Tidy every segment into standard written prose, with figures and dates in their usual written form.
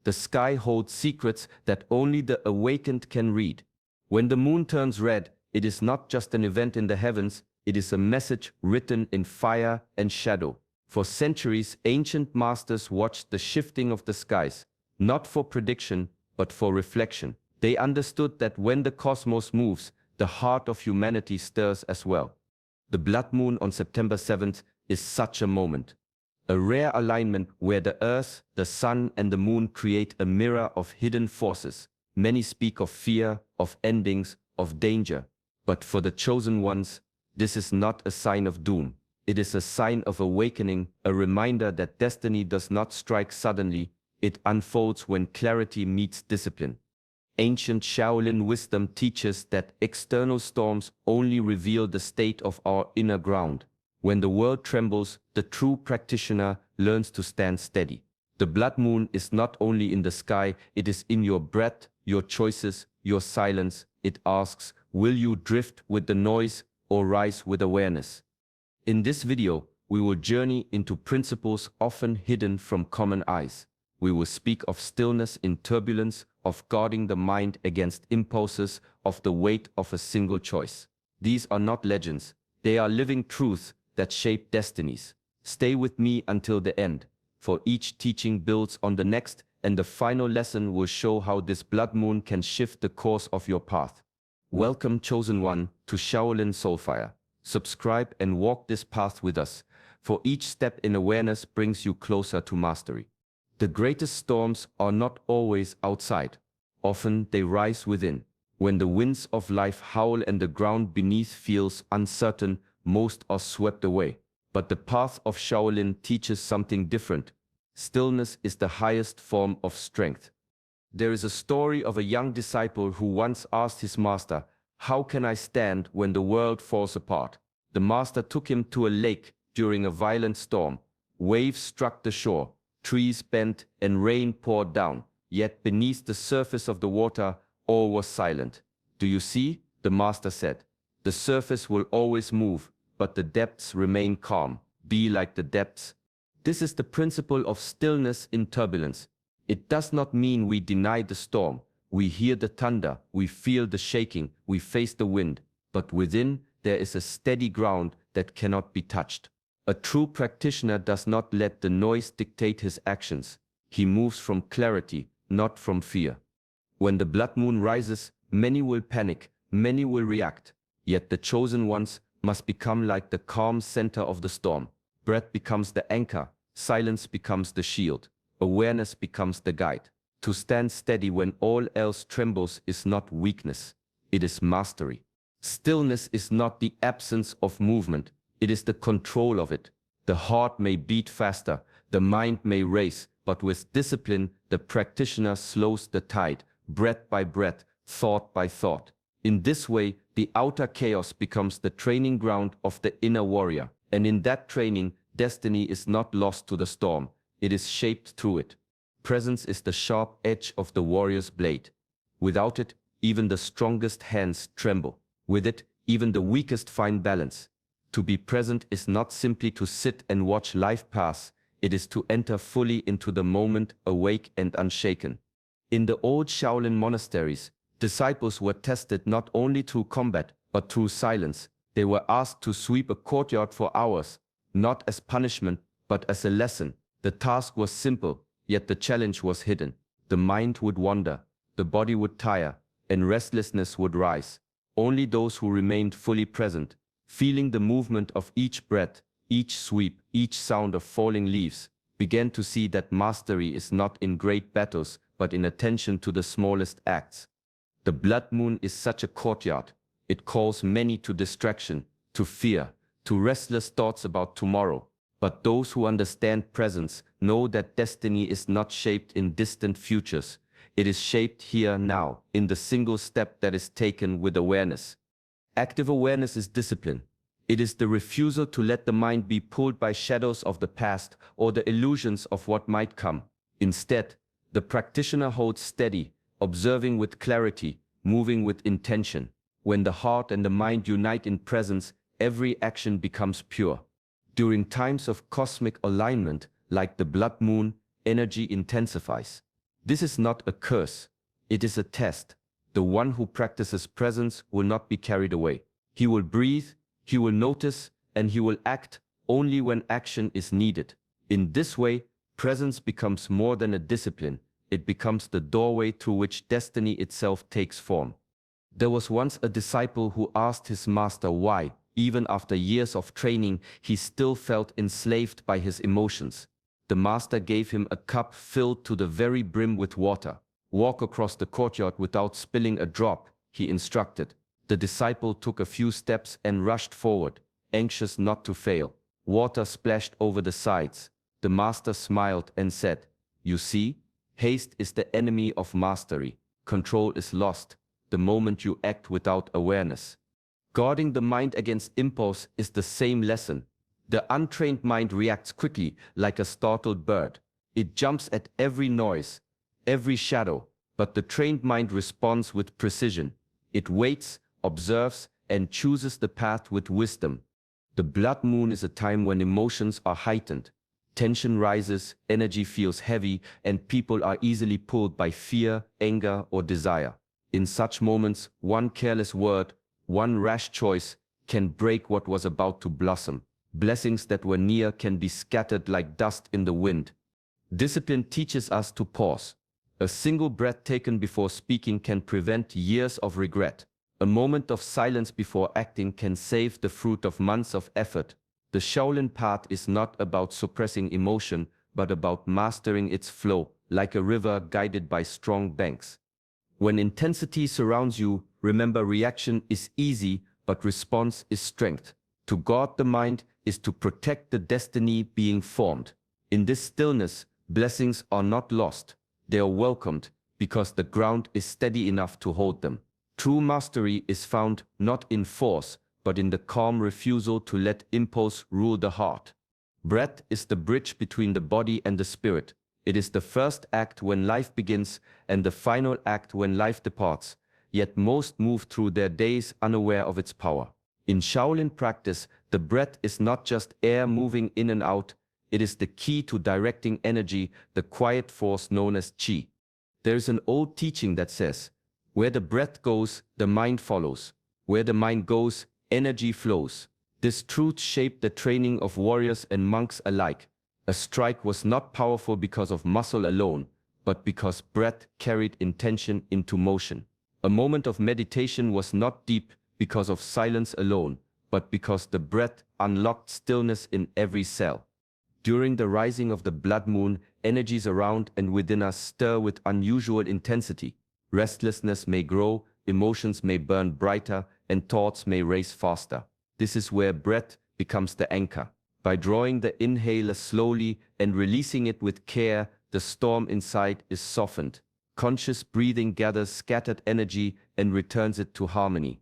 The sky holds secrets that only the awakened can read. When the moon turns red, it is not just an event in the heavens, it is a message written in fire and shadow. For centuries, ancient masters watched the shifting of the skies, not for prediction, but for reflection. They understood that when the cosmos moves, the heart of humanity stirs as well. The blood moon on September 7th is such a moment. A rare alignment where the earth, the sun, and the moon create a mirror of hidden forces. Many speak of fear, of endings, of danger. But for the chosen ones, this is not a sign of doom. It is a sign of awakening, a reminder that destiny does not strike suddenly, it unfolds when clarity meets discipline. Ancient Shaolin wisdom teaches that external storms only reveal the state of our inner ground. When the world trembles, the true practitioner learns to stand steady. The blood moon is not only in the sky, it is in your breath, your choices, your silence. It asks, will you drift with the noise or rise with awareness? In this video, we will journey into principles often hidden from common eyes. We will speak of stillness in turbulence, of guarding the mind against impulses, of the weight of a single choice. These are not legends, they are living truths that shape destinies. Stay with me until the end, for each teaching builds on the next, and the final lesson will show how this blood moon can shift the course of your path. Welcome, chosen one, to Shaolin Soulfire. Subscribe and walk this path with us, for each step in awareness brings you closer to mastery. The greatest storms are not always outside. Often they rise within. When the winds of life howl and the ground beneath feels uncertain, most are swept away. But the path of Shaolin teaches something different. Stillness is the highest form of strength. There is a story of a young disciple who once asked his master, "How can I stand when the world falls apart?" The master took him to a lake during a violent storm. Waves struck the shore, trees bent, and rain poured down. Yet beneath the surface of the water, all was silent. "Do you see?" the master said. "The surface will always move, but the depths remain calm. Be like the depths." This is the principle of stillness in turbulence. It does not mean we deny the storm. We hear the thunder, we feel the shaking, we face the wind. But within, there is a steady ground that cannot be touched. A true practitioner does not let the noise dictate his actions. He moves from clarity, not from fear. When the blood moon rises, many will panic, many will react. Yet the chosen ones must become like the calm center of the storm. Breath becomes the anchor, silence becomes the shield, awareness becomes the guide. To stand steady when all else trembles is not weakness, it is mastery. Stillness is not the absence of movement, it is the control of it. The heart may beat faster, the mind may race, but with discipline, the practitioner slows the tide, breath by breath, thought by thought. In this way, the outer chaos becomes the training ground of the inner warrior. And in that training, destiny is not lost to the storm, it is shaped through it. Presence is the sharp edge of the warrior's blade. Without it, even the strongest hands tremble. With it, even the weakest find balance. To be present is not simply to sit and watch life pass, it is to enter fully into the moment, awake and unshaken. In the old Shaolin monasteries, disciples were tested not only through combat, but through silence. They were asked to sweep a courtyard for hours, not as punishment, but as a lesson. The task was simple, yet the challenge was hidden. The mind would wander, the body would tire, and restlessness would rise. Only those who remained fully present, feeling the movement of each breath, each sweep, each sound of falling leaves, began to see that mastery is not in great battles, but in attention to the smallest acts. The blood moon is such a courtyard. It calls many to distraction, to fear, to restless thoughts about tomorrow. But those who understand presence know that destiny is not shaped in distant futures. It is shaped here now, in the single step that is taken with awareness. Active awareness is discipline. It is the refusal to let the mind be pulled by shadows of the past or the illusions of what might come. Instead, the practitioner holds steady, observing with clarity, moving with intention. When the heart and the mind unite in presence, every action becomes pure. During times of cosmic alignment, like the blood moon, energy intensifies. This is not a curse. It is a test. The one who practices presence will not be carried away. He will breathe, he will notice, and he will act only when action is needed. In this way, presence becomes more than a discipline. It becomes the doorway through which destiny itself takes form. There was once a disciple who asked his master why, even after years of training, he still felt enslaved by his emotions. The master gave him a cup filled to the very brim with water. Walk across the courtyard without spilling a drop, he instructed. The disciple took a few steps and rushed forward, anxious not to fail. Water splashed over the sides. The master smiled and said, "You see, haste is the enemy of mastery. Control is lost the moment you act without awareness." Guarding the mind against impulse is the same lesson. The untrained mind reacts quickly, like a startled bird. It jumps at every noise, every shadow, but the trained mind responds with precision. It waits, observes, and chooses the path with wisdom. The blood moon is a time when emotions are heightened. Tension rises, energy feels heavy, and people are easily pulled by fear, anger, or desire. In such moments, one careless word, one rash choice can break what was about to blossom. Blessings that were near can be scattered like dust in the wind. Discipline teaches us to pause. A single breath taken before speaking can prevent years of regret. A moment of silence before acting can save the fruit of months of effort. The Shaolin path is not about suppressing emotion, but about mastering its flow, like a river guided by strong banks. When intensity surrounds you, remember reaction is easy, but response is strength. To guard the mind is to protect the destiny being formed. In this stillness, blessings are not lost. They are welcomed, because the ground is steady enough to hold them. True mastery is found not in force, but in the calm refusal to let impulse rule the heart. Breath is the bridge between the body and the spirit. It is the first act when life begins and the final act when life departs, yet most move through their days unaware of its power. In Shaolin practice, the breath is not just air moving in and out, it is the key to directing energy, the quiet force known as qi. There is an old teaching that says, where the breath goes, the mind follows. Where the mind goes, energy flows. This truth shaped the training of warriors and monks alike. A strike was not powerful because of muscle alone, but because breath carried intention into motion. A moment of meditation was not deep because of silence alone, but because the breath unlocked stillness in every cell. During the rising of the blood moon, energies around and within us stir with unusual intensity. Restlessness may grow, emotions may burn brighter, and thoughts may race faster. This is where breath becomes the anchor. By drawing the inhaler slowly and releasing it with care, the storm inside is softened. Conscious breathing gathers scattered energy and returns it to harmony.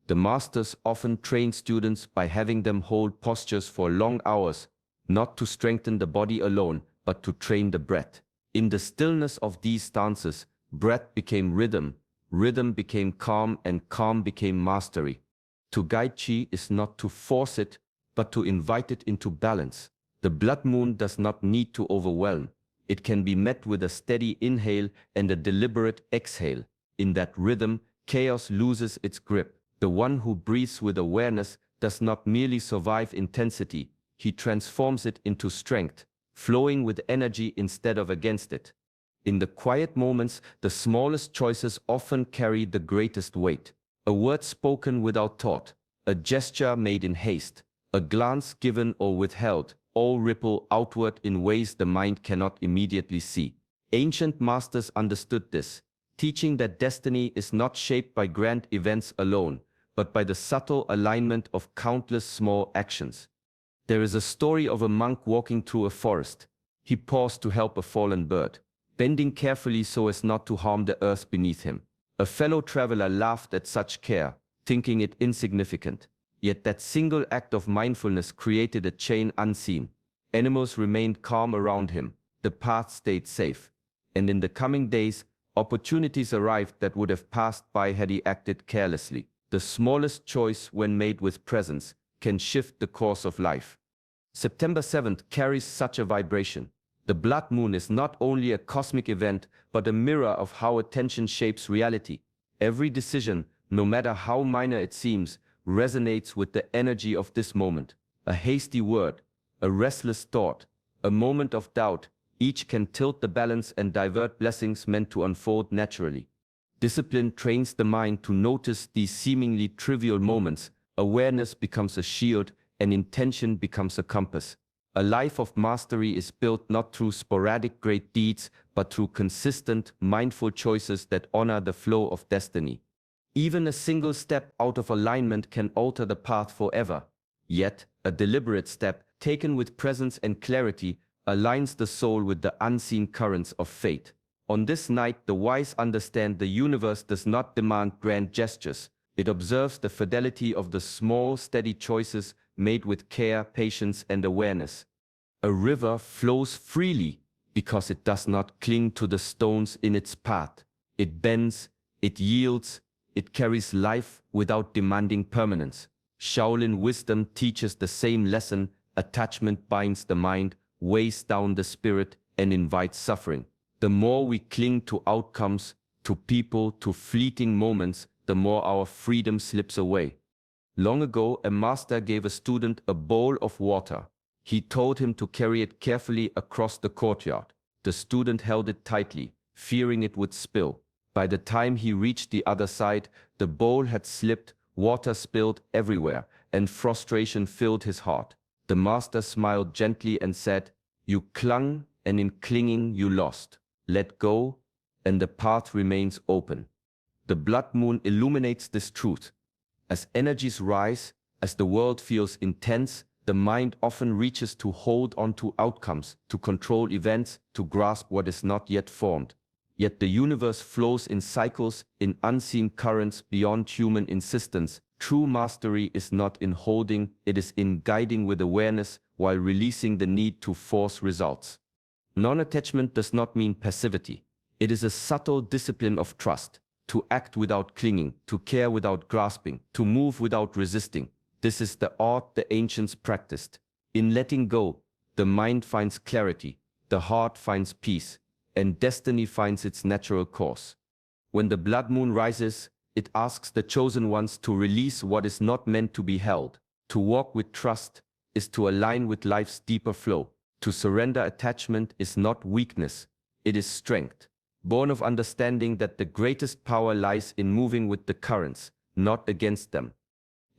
The masters often train students by having them hold postures for long hours, not to strengthen the body alone, but to train the breath. In the stillness of these stances, breath became rhythm, rhythm became calm, and calm became mastery. To guide qi is not to force it, but to invite it into balance. The blood moon does not need to overwhelm. It can be met with a steady inhale and a deliberate exhale. In that rhythm, chaos loses its grip. The one who breathes with awareness does not merely survive intensity, he transforms it into strength, flowing with energy instead of against it. In the quiet moments, the smallest choices often carry the greatest weight. A word spoken without thought, a gesture made in haste, a glance given or withheld, all ripple outward in ways the mind cannot immediately see. Ancient masters understood this, teaching that destiny is not shaped by grand events alone, but by the subtle alignment of countless small actions. There is a story of a monk walking through a forest. He paused to help a fallen bird, bending carefully so as not to harm the earth beneath him. A fellow traveler laughed at such care, thinking it insignificant. Yet that single act of mindfulness created a chain unseen. Animals remained calm around him, the path stayed safe. And in the coming days, opportunities arrived that would have passed by had he acted carelessly. The smallest choice, when made with presence, can shift the course of life. September 7th carries such a vibration. The blood moon is not only a cosmic event, but a mirror of how attention shapes reality. Every decision, no matter how minor it seems, resonates with the energy of this moment. A hasty word, a restless thought, a moment of doubt, each can tilt the balance and divert blessings meant to unfold naturally. Discipline trains the mind to notice these seemingly trivial moments. Awareness becomes a shield, and intention becomes a compass. A life of mastery is built not through sporadic great deeds, but through consistent, mindful choices that honor the flow of destiny. Even a single step out of alignment can alter the path forever. Yet, a deliberate step, taken with presence and clarity, aligns the soul with the unseen currents of fate. On this night, the wise understand the universe does not demand grand gestures. It observes the fidelity of the small, steady choices made with care, patience, and awareness. A river flows freely because it does not cling to the stones in its path. It bends, it yields, it carries life without demanding permanence. Shaolin wisdom teaches the same lesson. Attachment binds the mind, weighs down the spirit, and invites suffering. The more we cling to outcomes, to people, to fleeting moments, the more our freedom slips away. Long ago, a master gave a student a bowl of water. He told him to carry it carefully across the courtyard. The student held it tightly, fearing it would spill. By the time he reached the other side, the bowl had slipped, water spilled everywhere, and frustration filled his heart. The master smiled gently and said, "You clung, and in clinging you lost. Let go, and the path remains open." The blood moon illuminates this truth. As energies rise, as the world feels intense, the mind often reaches to hold on to outcomes, to control events, to grasp what is not yet formed. Yet the universe flows in cycles, in unseen currents beyond human insistence. True mastery is not in holding, it is in guiding with awareness while releasing the need to force results. Non-attachment does not mean passivity. It is a subtle discipline of trust, to act without clinging, to care without grasping, to move without resisting. This is the art the ancients practiced. In letting go, the mind finds clarity, the heart finds peace, and destiny finds its natural course. When the blood moon rises, it asks the chosen ones to release what is not meant to be held. To walk with trust is to align with life's deeper flow. To surrender attachment is not weakness, it is strength, born of understanding that the greatest power lies in moving with the currents, not against them.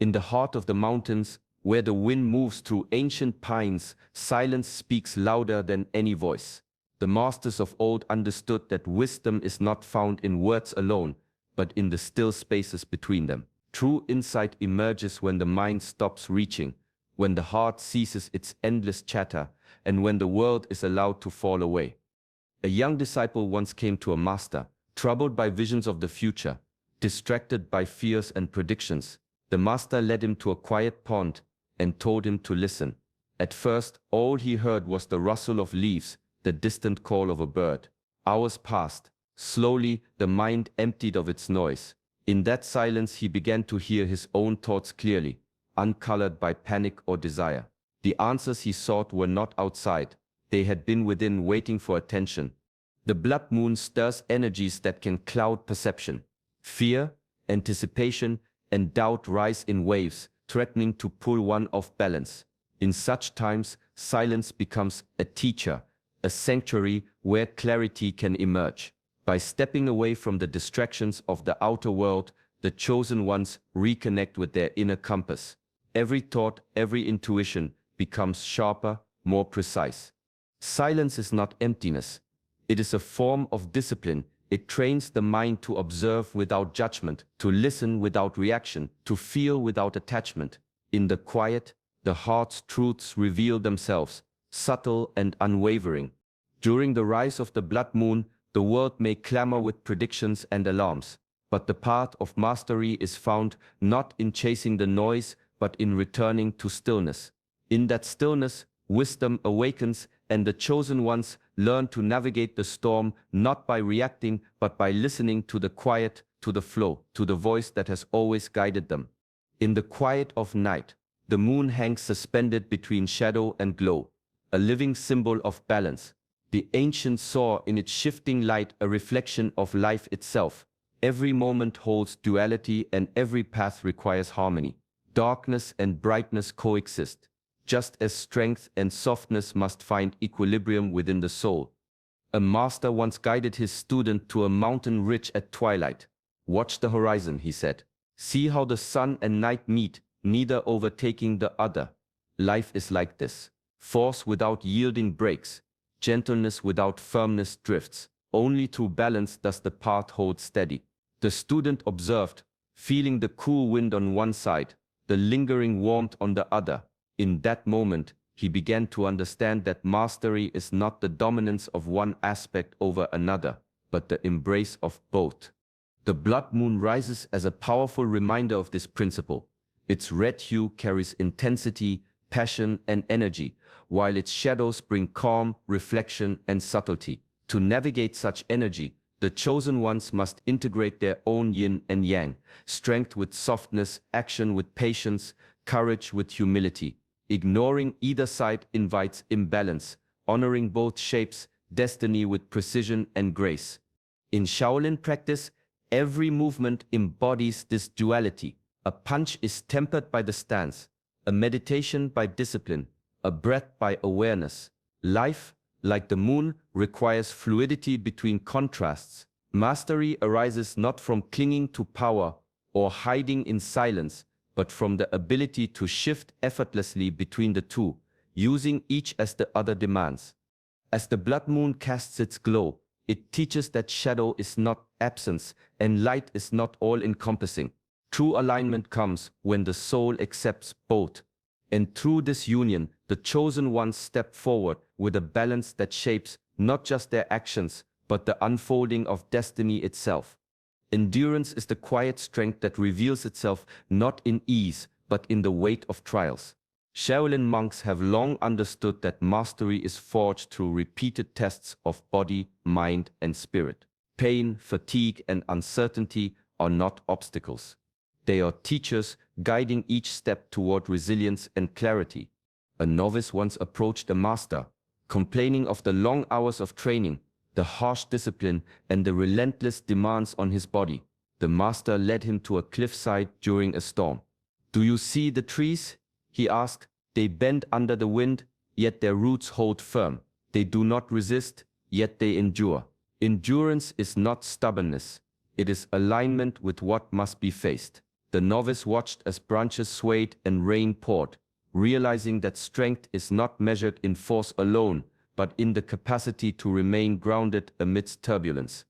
In the heart of the mountains, where the wind moves through ancient pines, silence speaks louder than any voice. The masters of old understood that wisdom is not found in words alone, but in the still spaces between them. True insight emerges when the mind stops reaching, when the heart ceases its endless chatter, and when the world is allowed to fall away. A young disciple once came to a master, troubled by visions of the future, distracted by fears and predictions. The master led him to a quiet pond and told him to listen. At first, all he heard was the rustle of leaves, the distant call of a bird. Hours passed. Slowly, the mind emptied of its noise. In that silence, he began to hear his own thoughts clearly, uncolored by panic or desire. The answers he sought were not outside. They had been within, waiting for attention. The blood moon stirs energies that can cloud perception. Fear, anticipation, and doubt rise in waves, threatening to pull one off balance. In such times, silence becomes a teacher, a sanctuary where clarity can emerge. By stepping away from the distractions of the outer world, the chosen ones reconnect with their inner compass. Every thought, every intuition becomes sharper, more precise. Silence is not emptiness. It is a form of discipline. It trains the mind to observe without judgment, to listen without reaction, to feel without attachment. In the quiet, the heart's truths reveal themselves, subtle and unwavering. During the rise of the blood moon, the world may clamor with predictions and alarms, but the path of mastery is found not in chasing the noise, but in returning to stillness. In that stillness, wisdom awakens, and the chosen ones learn to navigate the storm not by reacting, but by listening to the quiet, to the flow, to the voice that has always guided them. In the quiet of night, the moon hangs suspended between shadow and glow, a living symbol of balance. The ancients saw in its shifting light a reflection of life itself. Every moment holds duality and every path requires harmony. Darkness and brightness coexist, just as strength and softness must find equilibrium within the soul. A master once guided his student to a mountain ridge at twilight. "Watch the horizon," he said. "See how the sun and night meet, neither overtaking the other. Life is like this. Force without yielding breaks. Gentleness without firmness drifts. Only through balance does the path hold steady." The student observed, feeling the cool wind on one side, the lingering warmth on the other. In that moment, he began to understand that mastery is not the dominance of one aspect over another, but the embrace of both. The blood moon rises as a powerful reminder of this principle. Its red hue carries intensity, passion, and energy, while its shadows bring calm, reflection, and subtlety. To navigate such energy, the chosen ones must integrate their own yin and yang, strength with softness, action with patience, courage with humility. Ignoring either side invites imbalance, honoring both shapes destiny with precision and grace. In Shaolin practice, every movement embodies this duality. A punch is tempered by the stance, a meditation by discipline, a breath by awareness. Life, like the moon, requires fluidity between contrasts. Mastery arises not from clinging to power or hiding in silence, but from the ability to shift effortlessly between the two, using each as the other demands. As the blood moon casts its glow, it teaches that shadow is not absence and light is not all-encompassing. True alignment comes when the soul accepts both. And through this union, the chosen ones step forward with a balance that shapes not just their actions, but the unfolding of destiny itself. Endurance is the quiet strength that reveals itself not in ease, but in the weight of trials. Shaolin monks have long understood that mastery is forged through repeated tests of body, mind, and spirit. Pain, fatigue, and uncertainty are not obstacles. They are teachers guiding each step toward resilience and clarity. A novice once approached a master, complaining of the long hours of training, the harsh discipline, and the relentless demands on his body. The master led him to a cliffside during a storm. "Do you see the trees?" he asked. "They bend under the wind, yet their roots hold firm. They do not resist, yet they endure." Endurance is not stubbornness. It is alignment with what must be faced. The novice watched as branches swayed and rain poured, realizing that strength is not measured in force alone, but in the capacity to remain grounded amidst turbulence.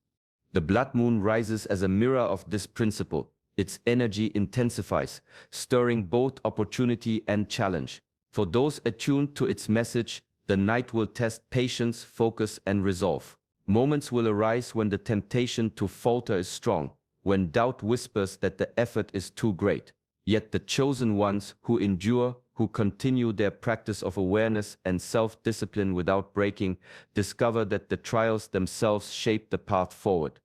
The blood moon rises as a mirror of this principle. Its energy intensifies, stirring both opportunity and challenge. For those attuned to its message, the night will test patience, focus, and resolve. Moments will arise when the temptation to falter is strong, when doubt whispers that the effort is too great. Yet the chosen ones who endure, who continue their practice of awareness and self-discipline without breaking, discover that the trials themselves shape the path forward.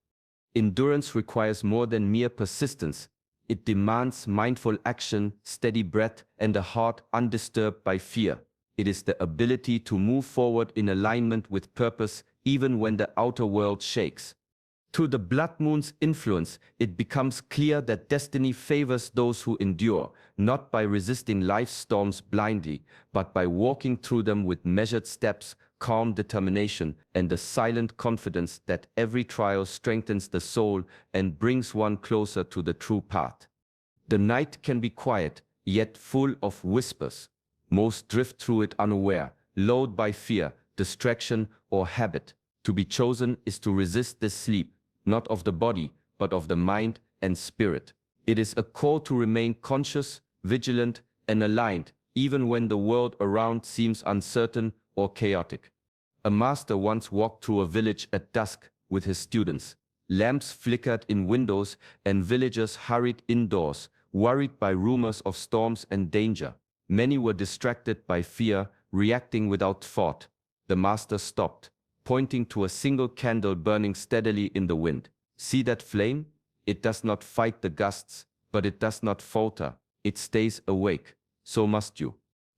Endurance requires more than mere persistence. It demands mindful action, steady breath, and a heart undisturbed by fear. It is the ability to move forward in alignment with purpose, even when the outer world shakes. Through the blood moon's influence, it becomes clear that destiny favors those who endure, not by resisting life's storms blindly, but by walking through them with measured steps, calm determination, and the silent confidence that every trial strengthens the soul and brings one closer to the true path. The night can be quiet, yet full of whispers. Most drift through it unaware, lulled by fear, distraction, or habit. To be chosen is to resist this sleep, not of the body, but of the mind and spirit. It is a call to remain conscious, vigilant, and aligned, even when the world around seems uncertain or chaotic. A master once walked through a village at dusk with his students. Lamps flickered in windows, and villagers hurried indoors, worried by rumors of storms and danger. Many were distracted by fear, reacting without thought. The master stopped, pointing to a single candle burning steadily in the wind. "See that flame? It does not fight the gusts, but it does not falter. It stays awake. So must you."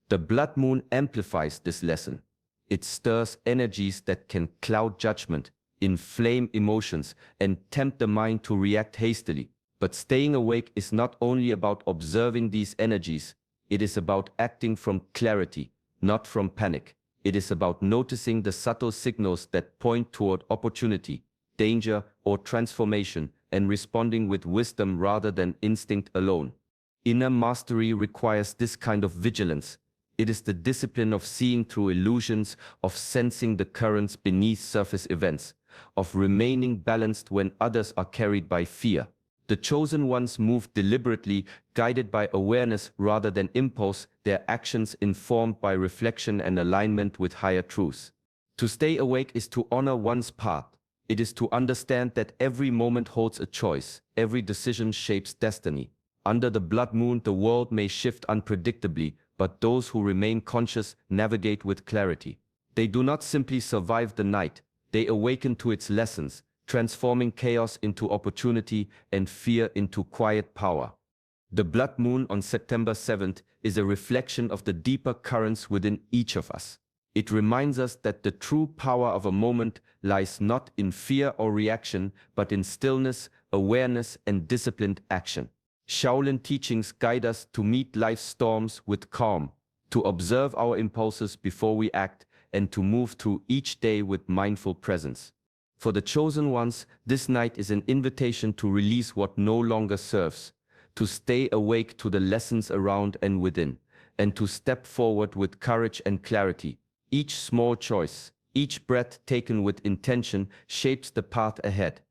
The blood moon amplifies this lesson. It stirs energies that can cloud judgment, inflame emotions, and tempt the mind to react hastily. But staying awake is not only about observing these energies, it is about acting from clarity, not from panic. It is about noticing the subtle signals that point toward opportunity, danger, or transformation, and responding with wisdom rather than instinct alone. Inner mastery requires this kind of vigilance. It is the discipline of seeing through illusions, of sensing the currents beneath surface events, of remaining balanced when others are carried by fear. The chosen ones move deliberately, guided by awareness rather than impulse, their actions informed by reflection and alignment with higher truths. To stay awake is to honor one's path. It is to understand that every moment holds a choice, every decision shapes destiny. Under the blood moon, the world may shift unpredictably, but those who remain conscious navigate with clarity. They do not simply survive the night, they awaken to its lessons, transforming chaos into opportunity and fear into quiet power. The blood moon on September 7th is a reflection of the deeper currents within each of us. It reminds us that the true power of a moment lies not in fear or reaction, but in stillness, awareness, and disciplined action. Shaolin teachings guide us to meet life's storms with calm, to observe our impulses before we act, and to move through each day with mindful presence. For the chosen ones, this night is an invitation to release what no longer serves, to stay awake to the lessons around and within, and to step forward with courage and clarity. Each small choice, each breath taken with intention shapes the path ahead.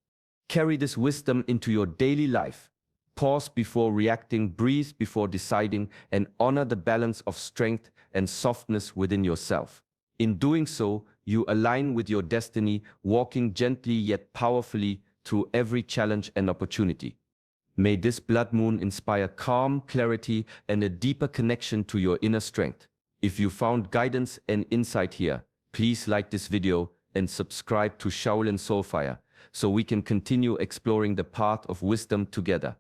Carry this wisdom into your daily life. Pause before reacting, breathe before deciding, and honor the balance of strength and softness within yourself. In doing so, you align with your destiny, walking gently yet powerfully through every challenge and opportunity. May this blood moon inspire calm, clarity, and a deeper connection to your inner strength. If you found guidance and insight here, please like this video and subscribe to Shaolin Soulfire so we can continue exploring the path of wisdom together.